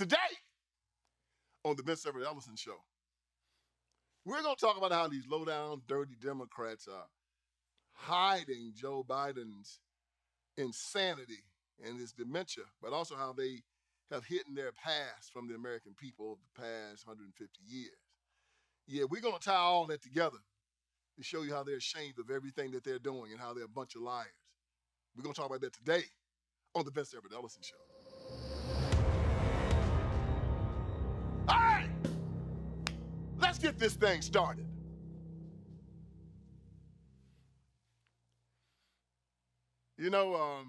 Today, on the Vince Everett Ellison Show, we're going to talk about how these low-down, dirty Democrats are hiding Joe Biden's insanity and his dementia, but also how they have hidden their past from the American people over the past 150 years. Yeah, we're going to tie all that together to show you how they're ashamed of everything that they're doing and how they're a bunch of liars. We're going to talk about that today on the Vince Everett Ellison Show. All right, let's get this thing started. You know,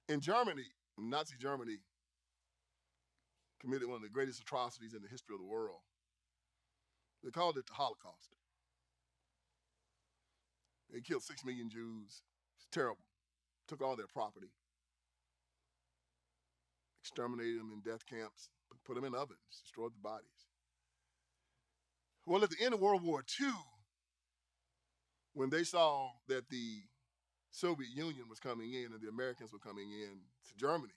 in Germany, Nazi Germany committed one of the greatest atrocities in the history of the world. They called it the Holocaust. They killed 6 million Jews. It's terrible. Took all their property. Exterminated them in death camps. Put them in ovens. Destroyed the bodies. Well, at the end of World War II, when they saw that the Soviet Union was coming in and the Americans were coming in to Germany,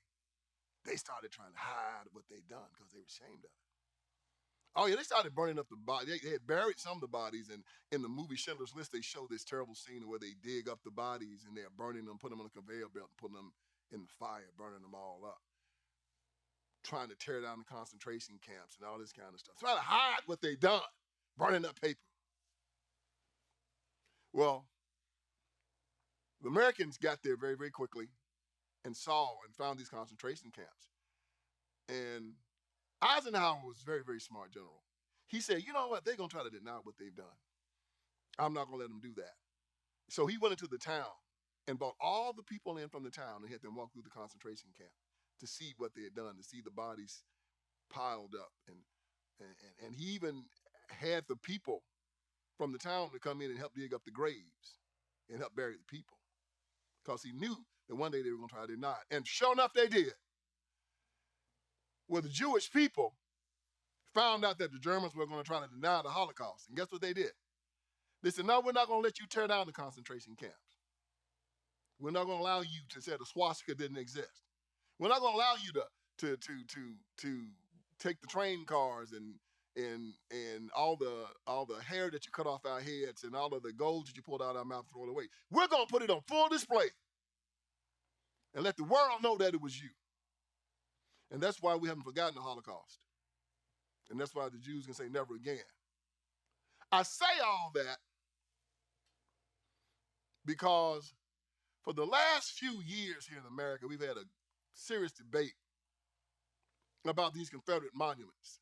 they started trying to hide what they'd done because they were ashamed of it. Oh, yeah, they started burning up the body. They had buried some of the bodies, and in the movie Schindler's List, they show this terrible scene where they dig up the bodies and they're burning them, putting them on a conveyor belt and putting them in the fire, burning them all up, trying to tear down the concentration camps and all this kind of stuff. Trying to hide what they'd done, burning up paper. Well, the Americans got there very, very quickly and saw and found these concentration camps. And Eisenhower was a very, very smart general. He said, you know what? They're going to try to deny what they've done. I'm not going to let them do that. So he went into the town and brought all the people in from the town and had them walk through the concentration camp to see what they had done, to see the bodies piled up. And he even had the people from the town to come in and help dig up the graves and help bury the people, because he knew that one day they were going to try to deny it. And sure enough, they did. Well, the Jewish people found out that the Germans were going to try to deny the Holocaust. And guess what they did? They said, no, we're not going to let you tear down the concentration camps. We're not going to allow you to say the swastika didn't exist. We're not going to allow you to take the train cars and all the hair that you cut off our heads and all of the gold that you pulled out of our mouth and throw it away. We're going to put it on full display and let the world know that it was you. And that's why we haven't forgotten the Holocaust. And that's why the Jews can say never again. I say all that because for the last few years here in America, we've had a serious debate about these Confederate monuments.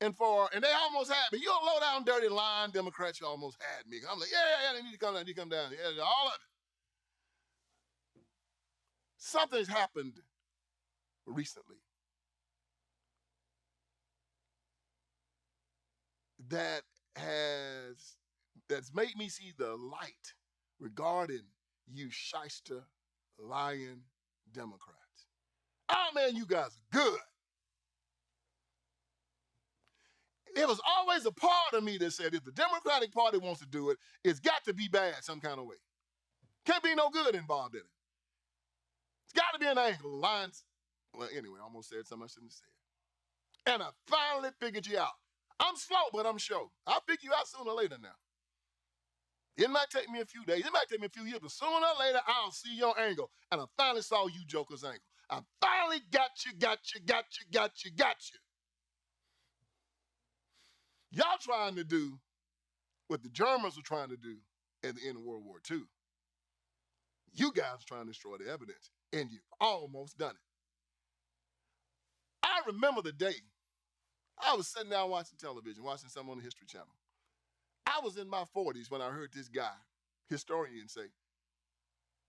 And they almost had me. You're a low-down, dirty line Democrats, you almost had me. I'm like, yeah, they need to come down, Yeah, all of it. Something's happened recently that's made me see the light regarding you shyster, lying Democrats. Oh, man, you guys are good. It was always a part of me that said if the Democratic Party wants to do it, it's got to be bad some kind of way. Can't be no good involved in it. It's got to be an angle. Lines. Well, anyway, I almost said something I shouldn't have said. And I finally figured you out. I'm slow, but I'm sure. I'll figure you out sooner or later now. It might take me a few days. It might take me a few years, but sooner or later, I'll see your angle. And I finally saw you joker's angle. I finally got you. Y'all trying to do what the Germans were trying to do at the end of World War II. You guys are trying to destroy the evidence, and you've almost done it. I remember the day I was sitting down watching television, watching something on the History Channel. I was in my 40s when I heard this guy, historian, say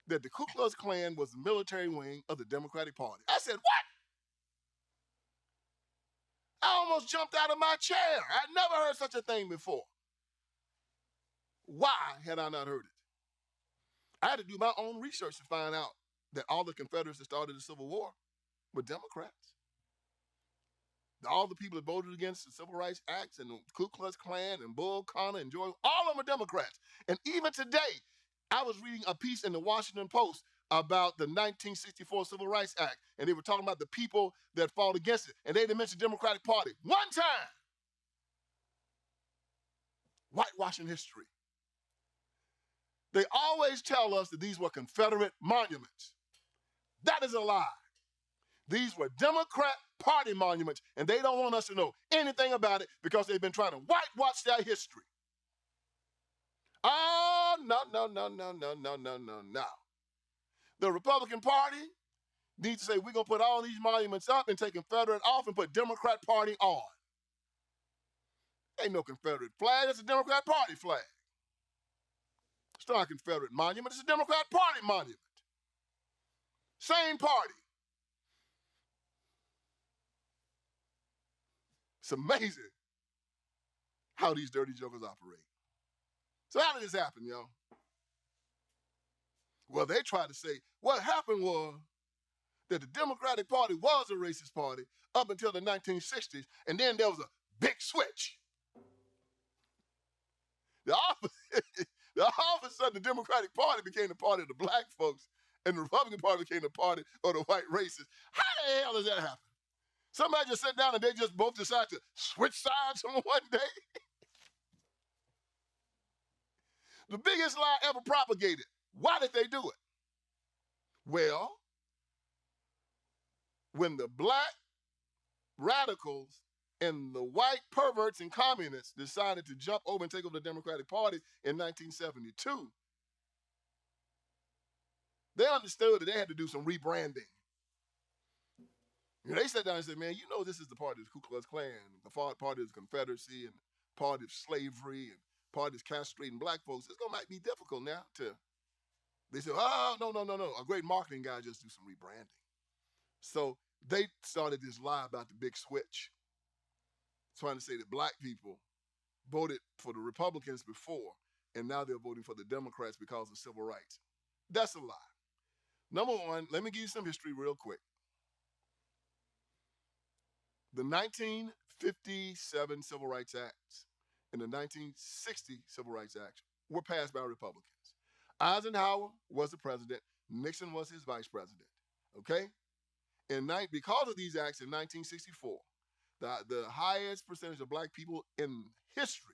that the Ku Klux Klan was the military wing of the Democratic Party. I said, what? I almost jumped out of my chair. I'd never heard such a thing before. Why had I not heard it? I had to do my own research to find out that all the Confederates that started the Civil War were Democrats. All the people that voted against the Civil Rights Acts and the Ku Klux Klan and Bull Connor and George, all of them are Democrats. And even today, I was reading a piece in the Washington Post about the 1964 Civil Rights Act, and they were talking about the people that fought against it, and they didn't mention the Democratic Party one time. Whitewashing history. They always tell us that these were Confederate monuments. That is a lie. These were Democrat Party monuments, and they don't want us to know anything about it because they've been trying to whitewash their history. Oh, no. The Republican Party needs to say, we're going to put all these monuments up and take Confederate off and put Democrat Party on. Ain't no Confederate flag, it's a Democrat Party flag. It's not a Confederate monument, it's a Democrat Party monument. Same party. It's amazing how these dirty jokers operate. So how did this happen, y'all? Well, they tried to say what happened was that the Democratic Party was a racist party up until the 1960s, and then there was a big switch. All of a sudden, the Democratic Party became the party of the black folks, and the Republican Party became the party of the white racists. How the hell does that happen? Somebody just sat down and they just both decided to switch sides on one day? The biggest lie ever propagated. Why did they do it? Well, when the black radicals and the white perverts and communists decided to jump over and take over the Democratic Party in 1972, they understood that they had to do some rebranding. You know, they sat down and said, man, you know this is the party of the Ku Klux Klan, the party of the Confederacy, and party of slavery, and party of castrating black folks. It's going to might be difficult now to, they said, oh, no. A great marketing guy just do some rebranding. So they started this lie about the big switch, trying to say that black people voted for the Republicans before, and now they're voting for the Democrats because of civil rights. That's a lie. Number one, let me give you some history real quick. The 1957 Civil Rights Acts and the 1960 Civil Rights Acts were passed by Republicans. Eisenhower was the president. Nixon was his vice president. Okay? Because of these acts in 1964, the highest percentage of black people in history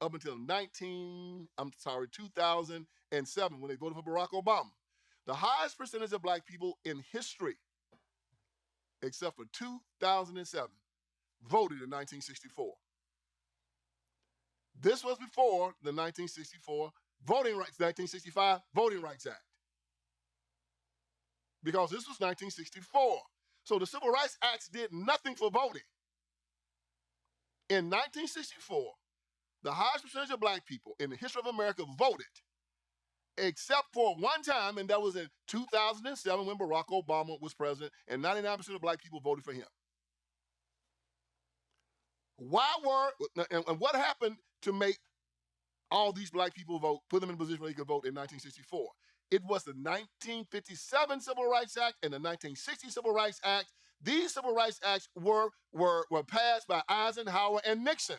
up until 2007, when they voted for Barack Obama, the highest percentage of black people in history, except for 2007, voted in 1964. This was before the 1965 Voting Rights Act. Because this was 1964. So the Civil Rights Acts did nothing for voting. In 1964, the highest percentage of black people in the history of America voted, except for one time, and that was in 2007 when Barack Obama was president, and 99% of black people voted for him. And what happened to make all these black people vote, put them in a position where they could vote in 1964? It was the 1957 Civil Rights Act and the 1960 Civil Rights Act. These Civil Rights Acts were passed by Eisenhower and Nixon.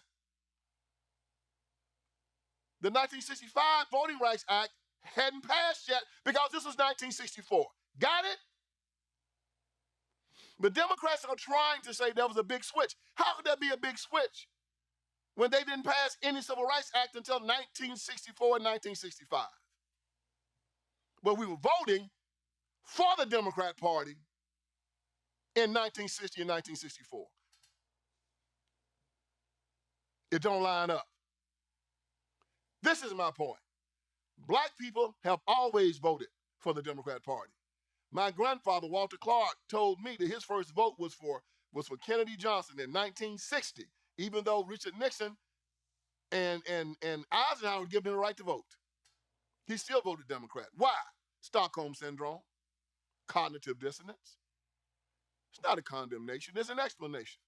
The 1965 Voting Rights Act hadn't passed yet because this was 1964. Got it? The Democrats are trying to say there was a big switch. How could there be a big switch when they didn't pass any Civil Rights Act until 1964 and 1965? But we were voting for the Democrat Party in 1960 and 1964. It don't line up. This is my point. Black people have always voted for the Democrat Party. My grandfather, Walter Clark, told me that his first vote was for Kennedy Johnson in 1960, even though Richard Nixon and Eisenhower would give him the right to vote. He still voted Democrat. Why? Stockholm Syndrome, cognitive dissonance. It's not a condemnation, it's an explanation.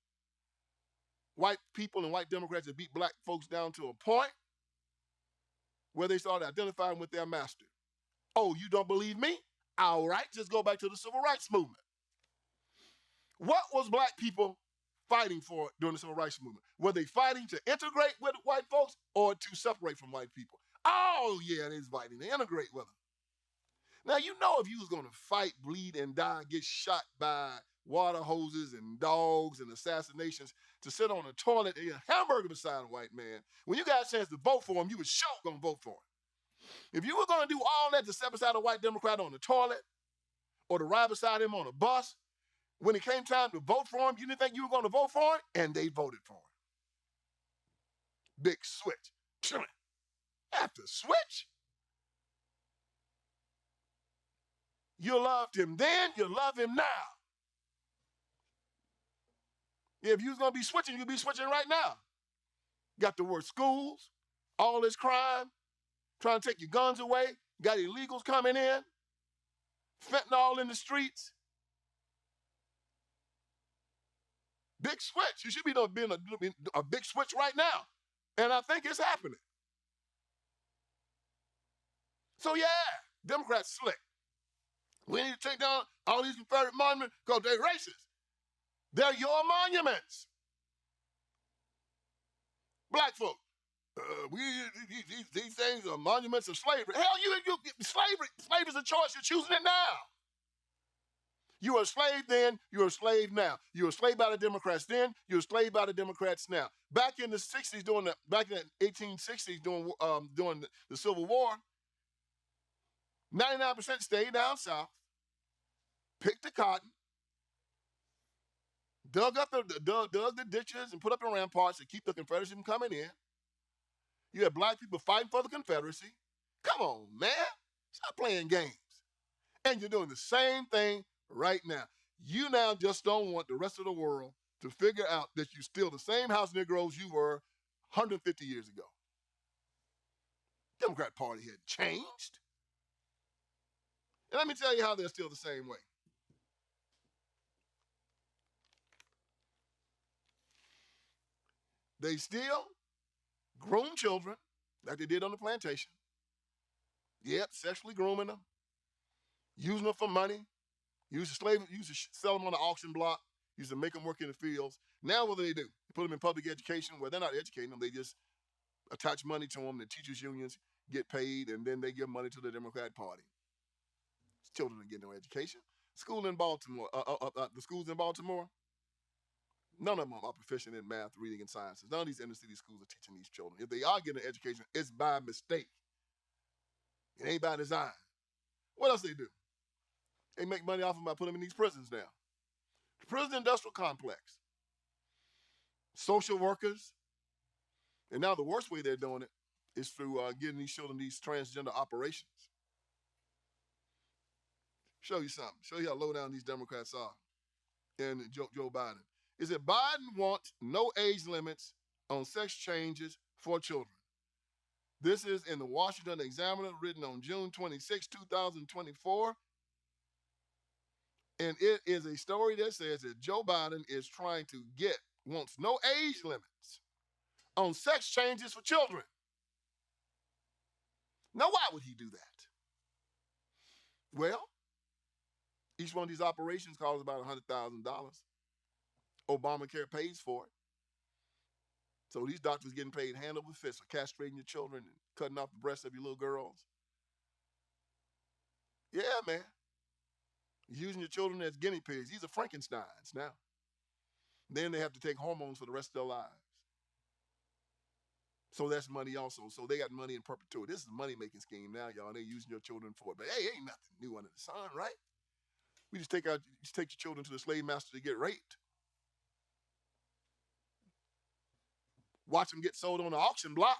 White people and white Democrats have beat black folks down to a point where they started identifying with their master. Oh, you don't believe me? All right, just go back to the civil rights movement. What was black people fighting for during the civil rights movement? Were they fighting to integrate with white folks or to separate from white people? Oh, yeah, they was fighting to integrate with them. Now, you know if you was going to fight, bleed, and die, get shot by water hoses and dogs and assassinations to sit on a toilet and eat a hamburger beside a white man, when you got a chance to vote for him, you was sure going to vote for him. If you were going to do all that to step beside a white Democrat on the toilet or to ride beside him on a bus, when it came time to vote for him, you didn't think you were going to vote for him? And they voted for him. Big switch. After switch, you loved him then, you love him now. If you was going to be switching, you'd be switching right now. Got the worst schools, all this crime, trying to take your guns away, got illegals coming in, fentanyl in the streets. Big switch. You should be doing a big switch right now. And I think it's happening. So yeah, Democrats slick. We need to take down all these Confederate monuments because they're racist. They're your monuments. Black folk, these things are monuments of slavery. Hell, slavery's a choice. You're choosing it now. You were a slave then, you're a slave now. You were a slave by the Democrats then, you're a slave by the Democrats now. Back in the 60s, back in the 1860s, during the Civil War, 99% stayed down south, picked the cotton, dug the ditches and put up the ramparts to keep the Confederacy from coming in. You had black people fighting for the Confederacy. Come on, man. Stop playing games. And you're doing the same thing right now. You now just don't want the rest of the world to figure out that you're still the same house Negroes you were 150 years ago. Democrat Party had changed. And let me tell you how they're still the same way. They still groom children like they did on the plantation. Yep, sexually grooming them, using them for money, used to sell them on the auction block, used to make them work in the fields. Now what do? They put them in public education where they're not educating them. They just attach money to them. The teachers' unions get paid, and then they give money to the Democrat Party. Children are getting no education. The schools in Baltimore, none of them are proficient in math, reading, and sciences. None of these inner city schools are teaching these children. If they are getting an education, it's by mistake. It ain't by design. What else they do? They make money off them by putting them in these prisons now. The prison industrial complex. Social workers. And now the worst way they're doing it is through getting these children these transgender operations. Show you something. Show you how low down these Democrats are. And Joe Biden. Is that Biden wants no age limits on sex changes for children. This is in the Washington Examiner, written on June 26, 2024. And it is a story that says that Joe Biden is wants no age limits on sex changes for children. Now, why would he do that? Well, each one of these operations costs about $100,000. Obamacare pays for it. So these doctors getting paid hand over fist for castrating your children and cutting off the breasts of your little girls. Yeah, man. Using your children as guinea pigs. These are Frankensteins now. Then they have to take hormones for the rest of their lives. So that's money also. So they got money in perpetuity. This is a money-making scheme now, y'all. They're using your children for it. But hey, ain't nothing new under the sun, right? We just take your children to the slave master to get raped. Watch them get sold on the auction block.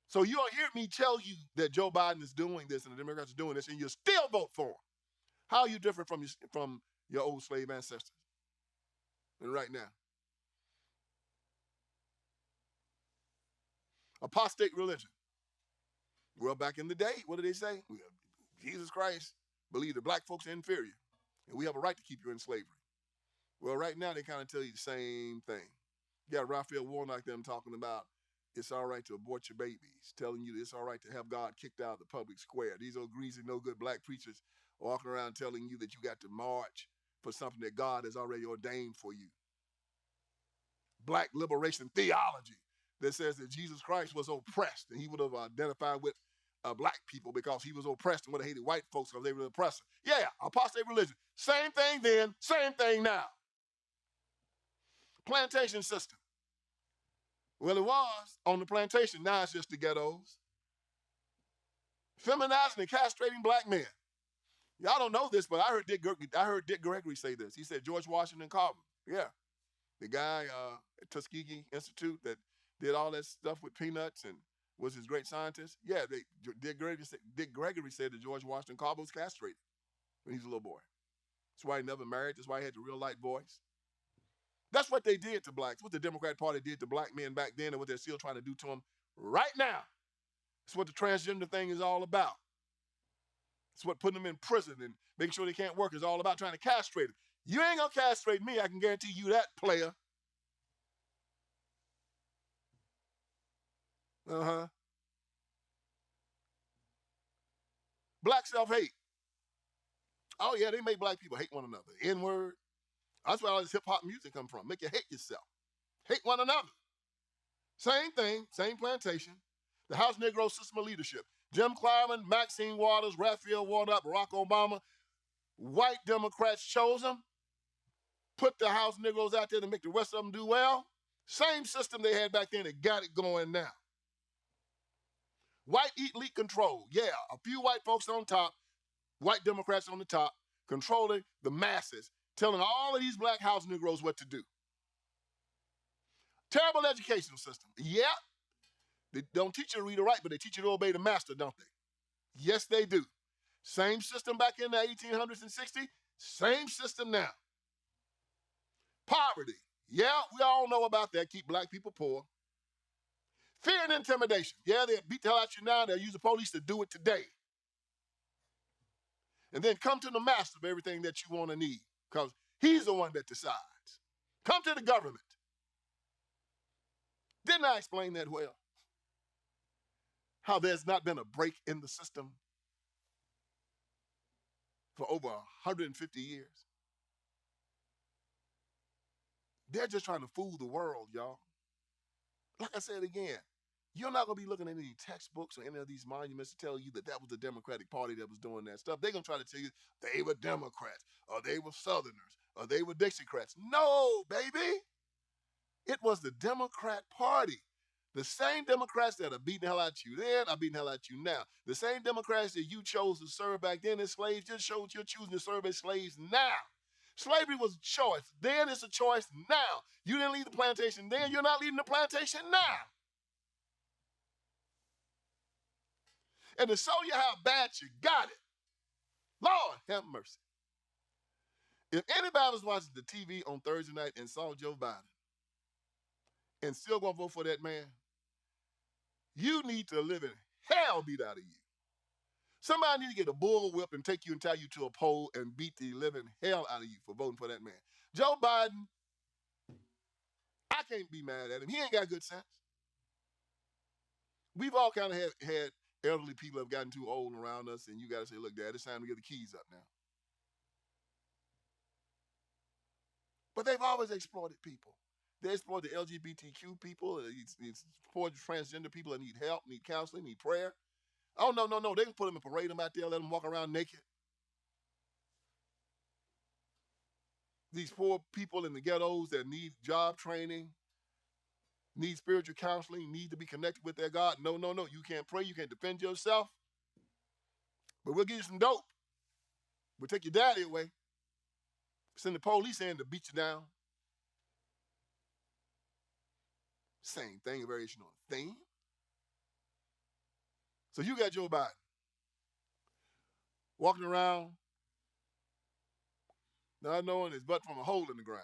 So you don't hear me tell you that Joe Biden is doing this and the Democrats are doing this, and you still vote for him. How are you different from your old slave ancestors? And right now. Apostate religion. Well, back in the day, what did they say? Jesus Christ believed that black folks are inferior, and we have a right to keep you in slavery. Well, right now, they kind of tell you the same thing. You got Raphael Warnock them talking about it's all right to abort your babies, telling you it's all right to have God kicked out of the public square. These old greasy, no-good black preachers walking around telling you that you got to march for something that God has already ordained for you. Black liberation theology. that says that Jesus Christ was oppressed, and he would have identified with black people because he was oppressed and would have hated white folks because they were the oppressor. Yeah, apostate religion. Same thing then, same thing now. Plantation system. Well, it was on the plantation. Now it's just the ghettos. Feminizing and castrating black men. Y'all don't know this, but I heard Dick Gregory say this. He said George Washington Carver. Yeah, the guy at Tuskegee Institute that did all that stuff with peanuts and was his great scientist. Yeah, Dick Gregory said that George Washington Carver was castrated when he was a little boy. That's why he never married. That's why he had the real light voice. That's what they did to blacks. What the Democratic Party did to black men back then and what they're still trying to do to them right now. It's what the transgender thing is all about. It's what putting them in prison and making sure they can't work is all about, trying to castrate them. You ain't gonna castrate me, I can guarantee you that, player. Black self-hate. Oh yeah, they make black people hate one another. N-word. That's where all this hip-hop music come from. Make you hate yourself. Hate one another. Same thing, same plantation. The House Negro system of leadership. Jim Clyburn, Maxine Waters, Raphael Warnock, Barack Obama. White Democrats chose them. Put the House Negroes out there to make the rest of them do well. Same system they had back then that got it going now. White elite control. Yeah, a few white folks on top, white Democrats on the top, controlling the masses, telling all of these black House Negroes what to do. Terrible educational system. Yeah, they don't teach you to read or write, but they teach you to obey the master, don't they? Yes, they do. Same system back in the 1800s and 60s, same system now. Poverty. Yeah, we all know about that. Keep black people poor. Fear and intimidation. Yeah, they'll beat the hell out you now. They'll use the police to do it today. And then come to the master of everything that you want to need, because he's the one that decides. Come to the government. Didn't I explain that well? How there's not been a break in the system for over 150 years. They're just trying to fool the world, y'all. Like I said again, you're not going to be looking at any textbooks or any of these monuments to tell you that that was the Democratic Party that was doing that stuff. They're going to try to tell you they were Democrats, or they were Southerners, or they were Dixiecrats. No, baby. It was the Democrat Party. The same Democrats that are beating the hell out you then are beating the hell out you now. The same Democrats that you chose to serve back then as slaves just showed you're choosing to serve as slaves now. Slavery was a choice. Then it's a choice now. You didn't leave the plantation then. You're not leaving the plantation now. And to show you how bad you got it, Lord have mercy. If anybody was watching the TV on Thursday night and saw Joe Biden and still gonna vote for that man, you need to live in hell beat out of you. Somebody need to get a bull whip and take you and tie you to a pole and beat the living hell out of you for voting for that man. Joe Biden, I can't be mad at him. He ain't got good sense. We've all kind of had elderly people have gotten too old around us, and you got to say, look, Dad, it's time to get the keys up now. But they've always exploited people. They exploit the LGBTQ people, exploit transgender people that need help, need counseling, need prayer. Oh, no. They can put them and parade them out there, let them walk around naked. These poor people in the ghettos that need job training, need spiritual counseling, need to be connected with their God. No. You can't pray. You can't defend yourself. But we'll give you some dope. We'll take your daddy away. Send the police in to beat you down. Same thing, a variation on the theme. So you got Joe Biden walking around, not knowing his butt from a hole in the ground,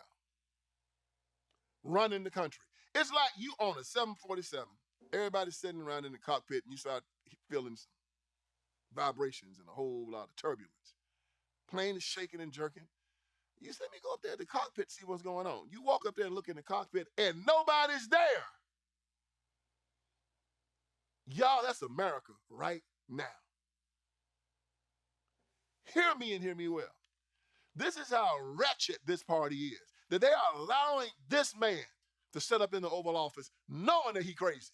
running the country. It's like you on a 747. Everybody's sitting around in the cockpit, and you start feeling some vibrations and a whole lot of turbulence. Plane is shaking and jerking. You say, let me go up there to the cockpit, see what's going on. You walk up there and look in the cockpit, and nobody's there. Y'all, that's America right now. Hear me and hear me well. This is how wretched this party is, that they are allowing this man to set up in the Oval Office knowing that he's crazy.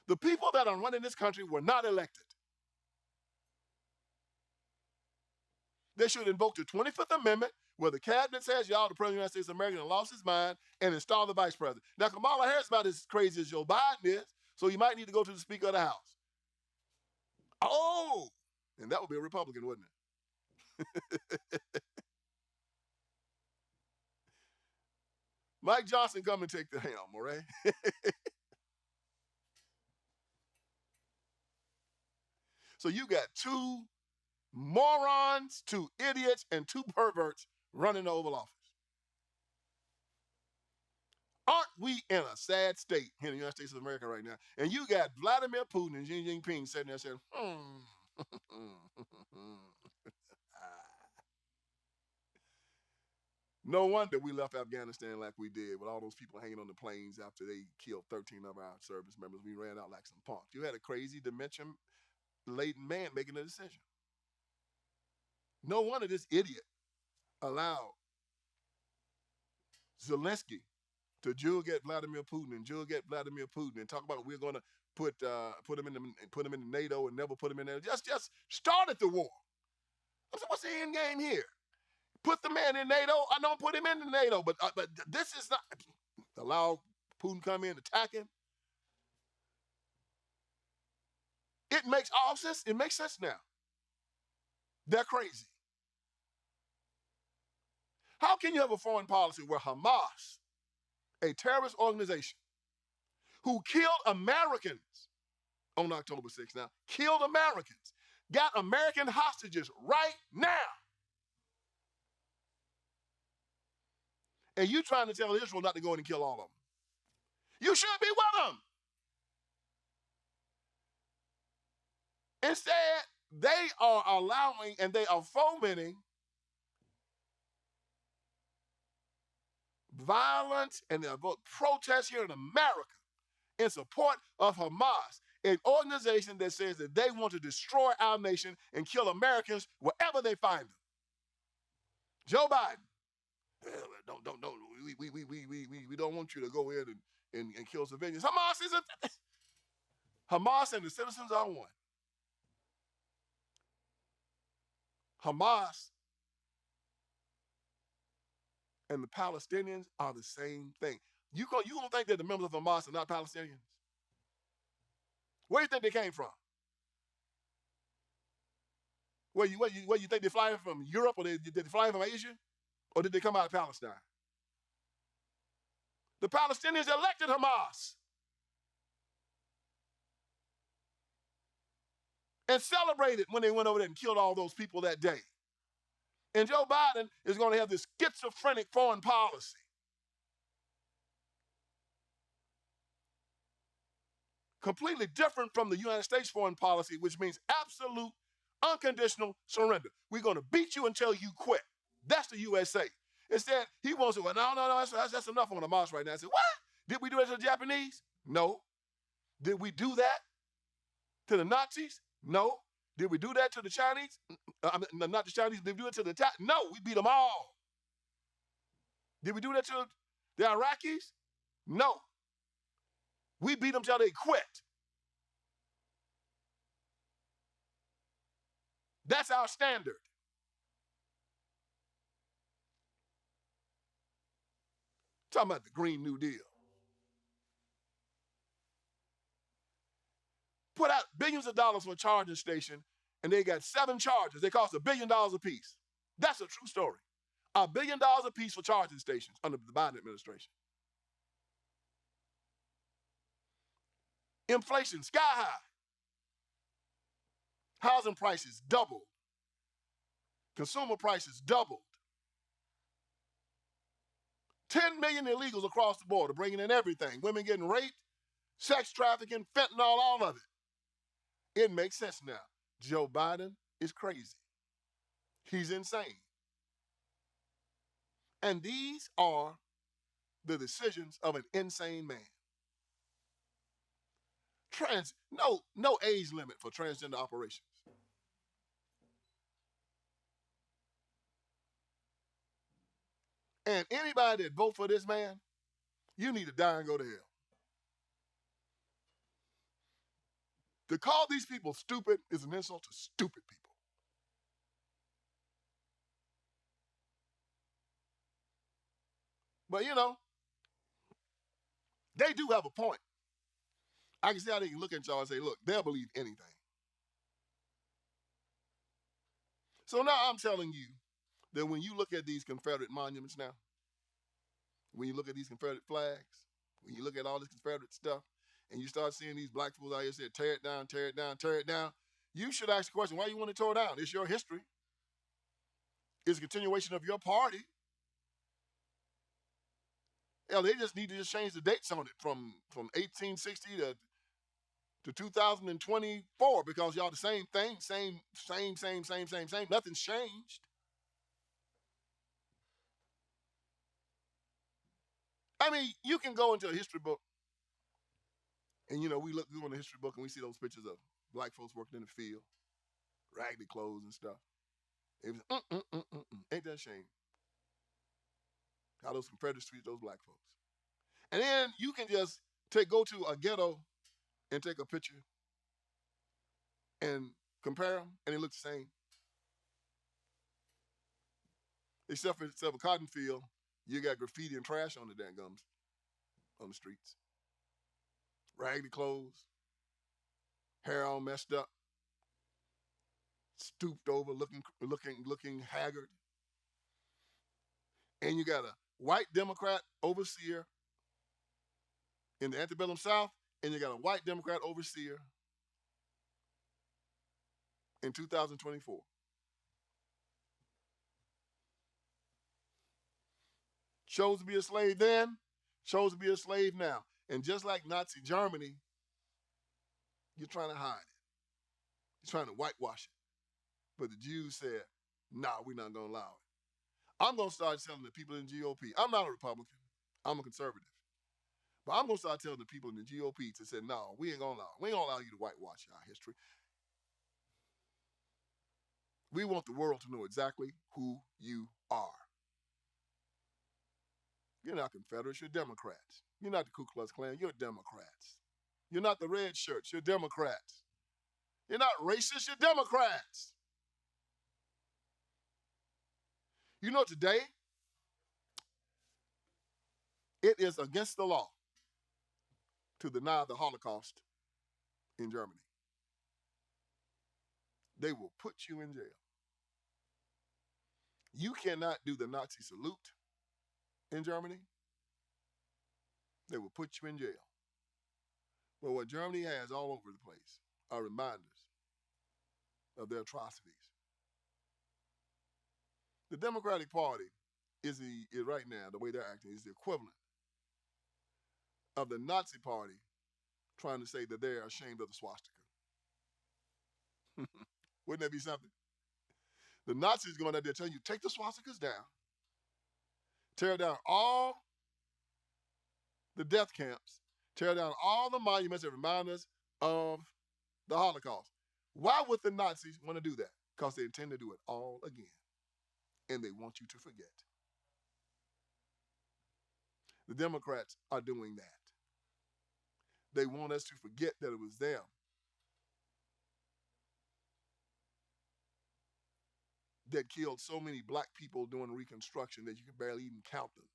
The people that are running this country were not elected. They should invoke the 25th Amendment, where the cabinet says, y'all, the President of the United States of America lost his mind, and install the vice president. Now, Kamala Harris is about as crazy as Joe Biden is, so you might need to go to the Speaker of the House. Oh, and that would be a Republican, wouldn't it? Mike Johnson, come and take the helm, all right? So you got two morons, two idiots, and two perverts running the Oval Office. Aren't we in a sad state here in the United States of America right now? And you got Vladimir Putin and Xi Jinping sitting there saying, No wonder we left Afghanistan like we did, with all those people hanging on the planes after they killed 13 of our service members. We ran out like some punks. You had a crazy, dementia-laden man making a decision. No wonder this idiot allowed Zelensky to jug at Vladimir Putin and talk about we're going to put him in the NATO and never put him in there. Just started the war. I said, what's the end game here? Put the man in NATO. I don't put him in the NATO, but this is not allow Putin come in, attack him. It makes all sense. It makes sense now. They're crazy. How can you have a foreign policy where Hamas, a terrorist organization, who killed Americans on October 6th now, killed Americans, got American hostages right now, and you trying to tell Israel not to go in and kill all of them? You should be with them. Instead, they are allowing and they are fomenting violence and protests here in America in support of Hamas, an organization that says that they want to destroy our nation and kill Americans wherever they find them. Joe Biden, we don't want you to go in and kill civilians. Hamas and the citizens are one. Hamas and the Palestinians are the same thing. You gonna think that the members of Hamas are not Palestinians? Where do you think they came from? Where you think they're flying from Europe, or did they fly from Asia? Or did they come out of Palestine? The Palestinians elected Hamas and celebrated when they went over there and killed all those people that day. And Joe Biden is going to have this schizophrenic foreign policy. Completely different from the United States foreign policy, which means absolute, unconditional surrender. We're going to beat you until you quit. That's the USA. Instead, he wants to, well, no, that's enough on Hamas right now. I said, what? Did we do that to the Japanese? No. Did we do that to the Nazis? No. Did we do that to the Chinese? Not the Chinese. Did we do it to the No, we beat them all. Did we do that to the Iraqis? No. We beat them till they quit. That's our standard. Talking about the Green New Deal. Put out billions of dollars for a charging station, and they got 7 chargers. They cost $1 billion a piece. That's a true story. $1 billion a piece for charging stations under the Biden administration. Inflation sky high. Housing prices doubled. Consumer prices doubled. 10 million illegals across the border, bringing in everything. Women getting raped, sex trafficking, fentanyl, all of it. It makes sense now. Joe Biden is crazy. He's insane. And these are the decisions of an insane man. No age limit for transgender operations. And anybody that vote for this man, you need to die and go to hell. To call these people stupid is an insult to stupid people. But they do have a point. I can see how they can look at y'all and say, look, they'll believe anything. So now I'm telling you that when you look at these Confederate monuments now, when you look at these Confederate flags, when you look at all this Confederate stuff, and you start seeing these black fools out here say, tear it down, tear it down, tear it down, you should ask the question, why you want to tear it down? It's your history. It's a continuation of your party. Hell, they just need to just change the dates on it from 1860 to 2024 because y'all the same thing, same. Nothing's changed. I mean, you can go into a history book, and we go in the history book and we see those pictures of black folks working in the field, raggedy clothes and stuff. It was, ain't that a shame? How those Confederates treat those black folks. And then you can just go to a ghetto and take a picture and compare them, and they look the same. Except for a cotton field, you got graffiti and trash on the damn gums on the streets. Raggedy clothes, hair all messed up, stooped over, looking haggard. And you got a white Democrat overseer in the antebellum South, and you got a white Democrat overseer in 2024. Chose to be a slave then, chose to be a slave now. And just like Nazi Germany, you're trying to hide it. You're trying to whitewash it. But the Jews said, nah, we're not going to allow it. I'm going to start telling the people in the GOP, I'm not a Republican, I'm a conservative. But I'm going to start telling the people in the GOP to say, no, we ain't going to allow it. We ain't going to allow you to whitewash our history. We want the world to know exactly who you are. You're not Confederates, you're Democrats. You're not the Ku Klux Klan, you're Democrats. You're not the red shirts, you're Democrats. You're not racist, you're Democrats. Today, it is against the law to deny the Holocaust in Germany. They will put you in jail. You cannot do the Nazi salute in Germany. They will put you in jail. But what Germany has all over the place are reminders of their atrocities. The Democratic Party is right now, the way they're acting, is the equivalent of the Nazi Party trying to say that they're ashamed of the swastika. Wouldn't that be something? The Nazis going out there telling you, take the swastikas down, tear down all the death camps, tear down all the monuments that remind us of the Holocaust. Why would the Nazis want to do that? Because they intend to do it all again. And they want you to forget. The Democrats are doing that. They want us to forget that it was them that killed so many black people during Reconstruction that you can barely even count them.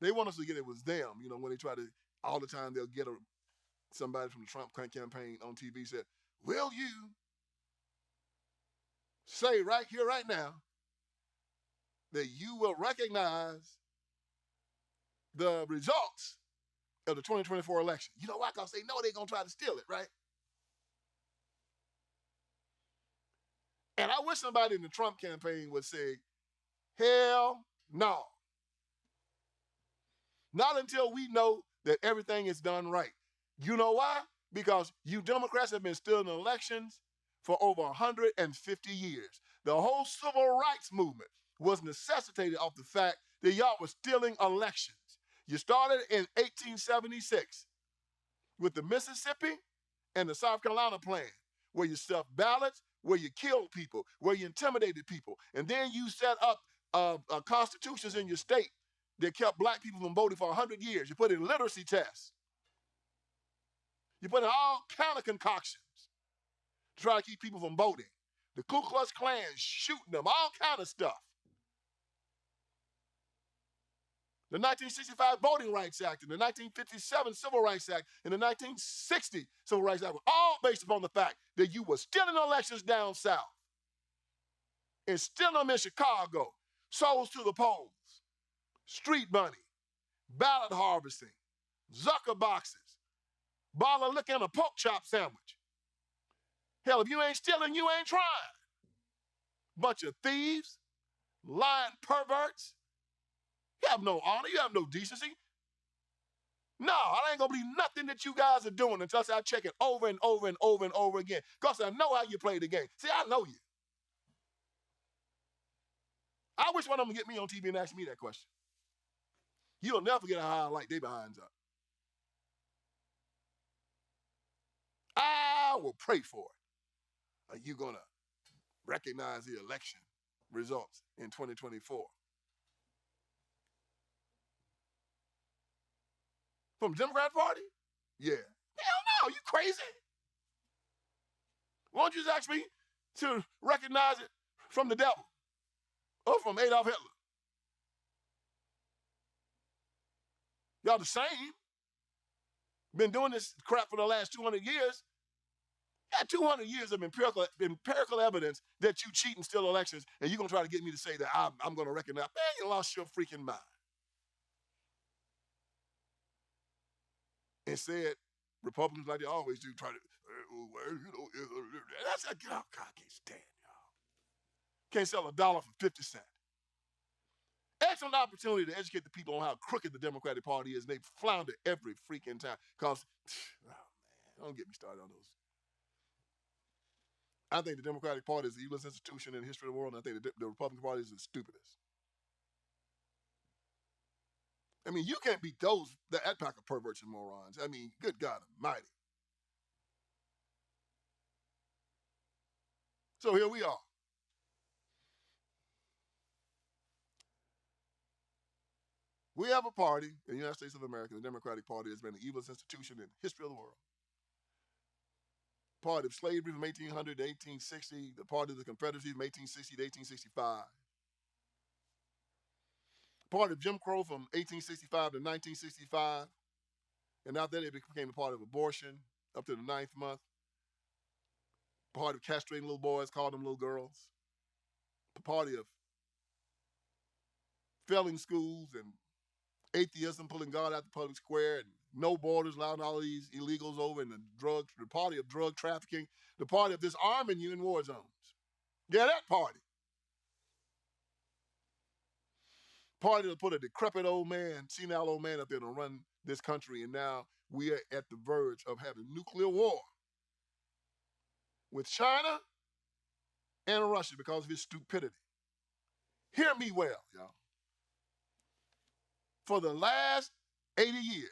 They want us to forget it was them. When they try to, all the time they'll get somebody from the Trump campaign on TV said, will you say right here, right now, that you will recognize the results of the 2024 election? You know why? Because they know they're going to try to steal it, right? And I wish somebody in the Trump campaign would say, hell no. Not until we know that everything is done right. You know why? Because you Democrats have been stealing elections for over 150 years. The whole civil rights movement was necessitated off the fact that y'all were stealing elections. You started in 1876 with the Mississippi and the South Carolina plan, where you stuffed ballots, where you killed people, where you intimidated people. And then you set up constitutions in your state that kept black people from voting for 100 years. You put in literacy tests. You put in all kind of concoctions to try to keep people from voting. The Ku Klux Klan shooting them, all kind of stuff. The 1965 Voting Rights Act and the 1957 Civil Rights Act and the 1960 Civil Rights Act were all based upon the fact that you were stealing elections down south and stealing them in Chicago, souls to the polls, street money, ballot harvesting, Zucker boxes, bottle of liquor and a pork chop sandwich. Hell, if you ain't stealing, you ain't trying. Bunch of thieves, lying perverts. You have no honor. You have no decency. No, I ain't going to believe nothing that you guys are doing until I check it over and over and over and over again. Because I know how you play the game. See, I know you. I wish one of them would get me on TV and ask me that question. You'll never get how I light their behinds up. I will pray for it. Are you going to recognize the election results in 2024? From the Democrat Party? Yeah. Hell no, you crazy. Why don't you just ask me to recognize it from the devil or from Adolf Hitler? Y'all the same. Been doing this crap for the last 200 years. Yeah, 200 years of empirical evidence that you cheat and steal elections, and you're going to try to get me to say that I'm going to recognize. Man, you lost your freaking mind. And said, Republicans, like they always do, try to, that's like, oh, God, I can't stand y'all. Can't sell $1 for 50 cents. Excellent opportunity to educate the people on how crooked the Democratic Party is, and they flounder every freaking time. Because, oh, man, don't get me started on those. I think the Democratic Party is the evilest institution in the history of the world, and I think the Republican Party is the stupidest. I mean, you can't beat that pack of perverts and morons. I mean, good God almighty. So here we are. We have a party in the United States of America, the Democratic Party has been the evilest institution in the history of the world. Party of slavery from 1800 to 1860, the party of the Confederacy from 1860 to 1865. Part of Jim Crow from 1865 to 1965, and after that it became a part of abortion up to the 9th month. Part of castrating little boys, called them little girls. The party of failing schools and atheism, pulling God out the public square, and no borders, allowing all these illegals over, and the party of drug trafficking, the party of disarming you in war zones. Yeah, that party. Party to put a decrepit old man, senile old man up there to run this country, and now we are at the verge of having nuclear war with China and Russia because of his stupidity. Hear me well, y'all. For the last 80 years,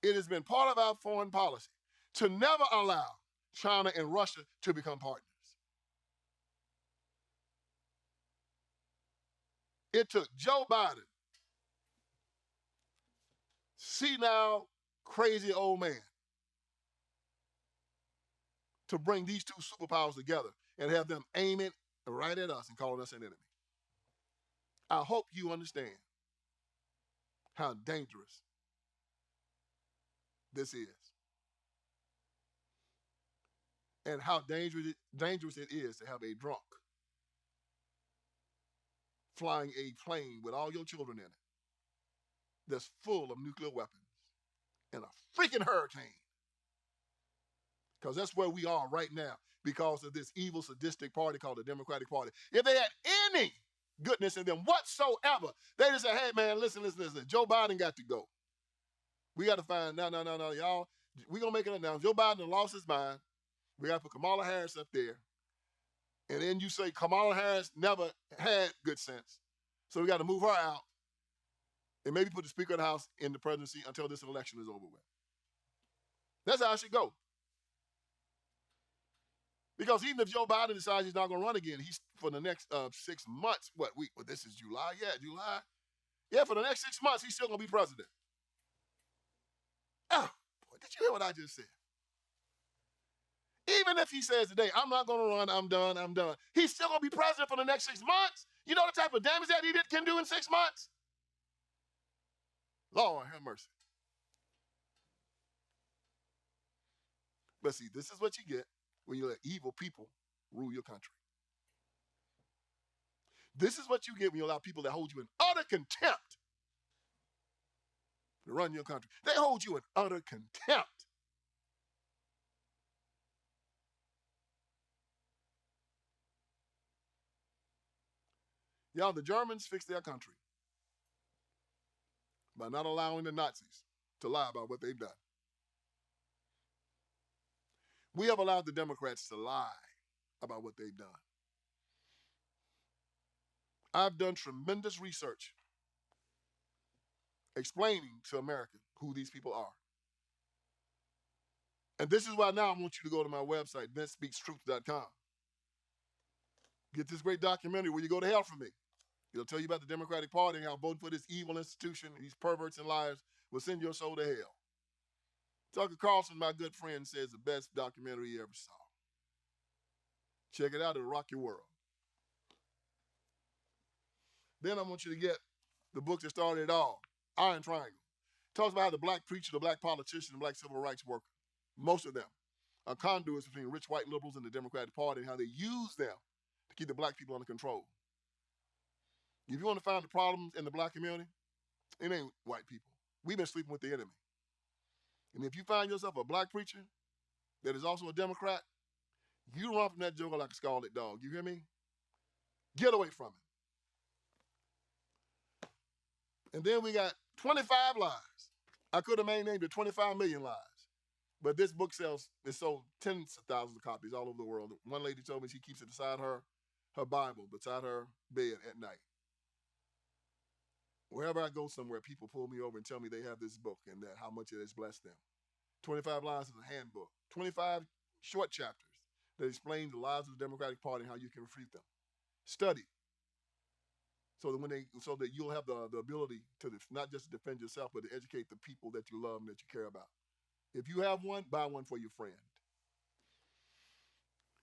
it has been part of our foreign policy to never allow China and Russia to become partners. It took Joe Biden, senile, crazy old man, to bring these two superpowers together and have them aiming right at us and calling us an enemy. I hope you understand how dangerous this is and how dangerous it is to have a drunk flying a plane with all your children in it that's full of nuclear weapons and a freaking hurricane. Because that's where we are right now because of this evil, sadistic party called the Democratic Party. If they had any goodness in them whatsoever, they just say, hey, man, listen. Joe Biden got to go. We got to find, no, y'all. We're going to make it now. Joe Biden lost his mind. We got to put Kamala Harris up there. And then you say Kamala Harris never had good sense. So we got to move her out and maybe put the Speaker of the House in the presidency until this election is over with. That's how it should go. Because even if Joe Biden decides he's not going to run again, he's for the next 6 months. What week? Well, this is July. Yeah, July. Yeah, for the next 6 months, he's still going to be president. Oh, boy, did you hear what I just said? Even if he says today, I'm not going to run, I'm done, he's still going to be president for the next 6 months. You know the type of damage that he can do in 6 months? Lord have mercy. But see, this is what you get when you let evil people rule your country. This is what you get when you allow people that hold you in utter contempt to run your country. They hold you in utter contempt. Y'all, the Germans fixed their country by not allowing the Nazis to lie about what they've done. We have allowed the Democrats to lie about what they've done. I've done tremendous research explaining to America who these people are. And this is why now I want you to go to my website, VinceSpeaksTruth.com. Get this great documentary where you go to hell for me. It'll tell you about the Democratic Party and how voting for this evil institution, these perverts and liars, will send your soul to hell. Tucker Carlson, my good friend, says the best documentary he ever saw. Check it out, it'll rock your world. Then I want you to get the book that started it all, Iron Triangle. It talks about how the black preacher, the black politician, the black civil rights worker, most of them are conduits between rich white liberals and the Democratic Party and how they use them to keep the black people under control. If you want to find the problems in the black community, it ain't white people. We've been sleeping with the enemy. And if you find yourself a black preacher that is also a Democrat, you run from that joker like a scarlet dog. You hear me? Get away from it. And then we got 25 lies. I could have named it 25 million lies. But this book is sold tens of thousands of copies all over the world. One lady told me she keeps it beside her Bible, beside her bed at night. Wherever I go somewhere, people pull me over and tell me they have this book and that how much it has blessed them. 25 Lies is a handbook. 25 short chapters that explain the lies of the Democratic Party and how you can refute them. Study. So that you'll have the ability to not just defend yourself, but to educate the people that you love and that you care about. If you have one, buy one for your friend.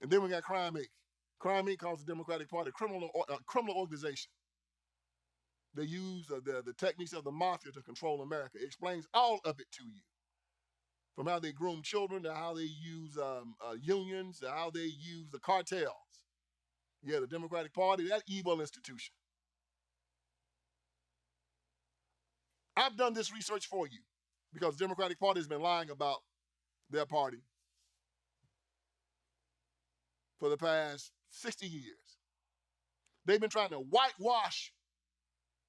And then we got Crime Inc. Crime Inc. calls the Democratic Party a criminal organization. They use the techniques of the mafia to control America. It explains all of it to you. From how they groom children to how they use unions to how they use the cartels. Yeah, the Democratic Party, that evil institution. I've done this research for you because the Democratic Party has been lying about their party for the past 60 years. They've been trying to whitewash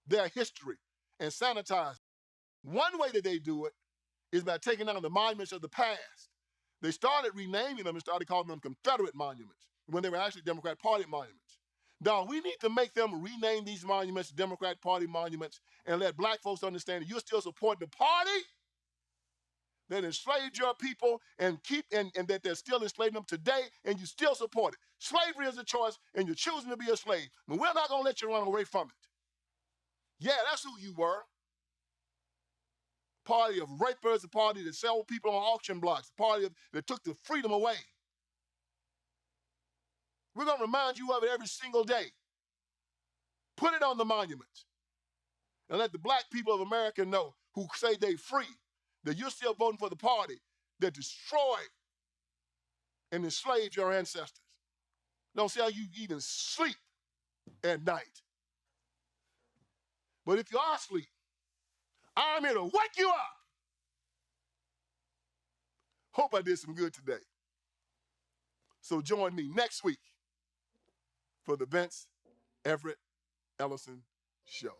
their history and sanitize. One way that they do it is by taking down the monuments of the past. They started renaming them and started calling them Confederate monuments when they were actually Democratic Party monuments. Now, we need to make them rename these monuments Democratic Party monuments and let black folks understand that you're still supporting the party that enslaved your people and that they're still enslaving them today, and you still support it. Slavery is a choice, and you're choosing to be a slave. But we're not going to let you run away from it. Yeah, that's who you were. Party of rapers, the party that sold people on auction blocks, the party that took the freedom away. We're going to remind you of it every single day. Put it on the monuments. And let the black people of America know who say they're free, that you're still voting for the party that destroyed and enslaved your ancestors. Don't see how you even sleep at night. But if you are asleep, I'm here to wake you up. Hope I did some good today. So join me next week for the Vince Everett Ellison Show.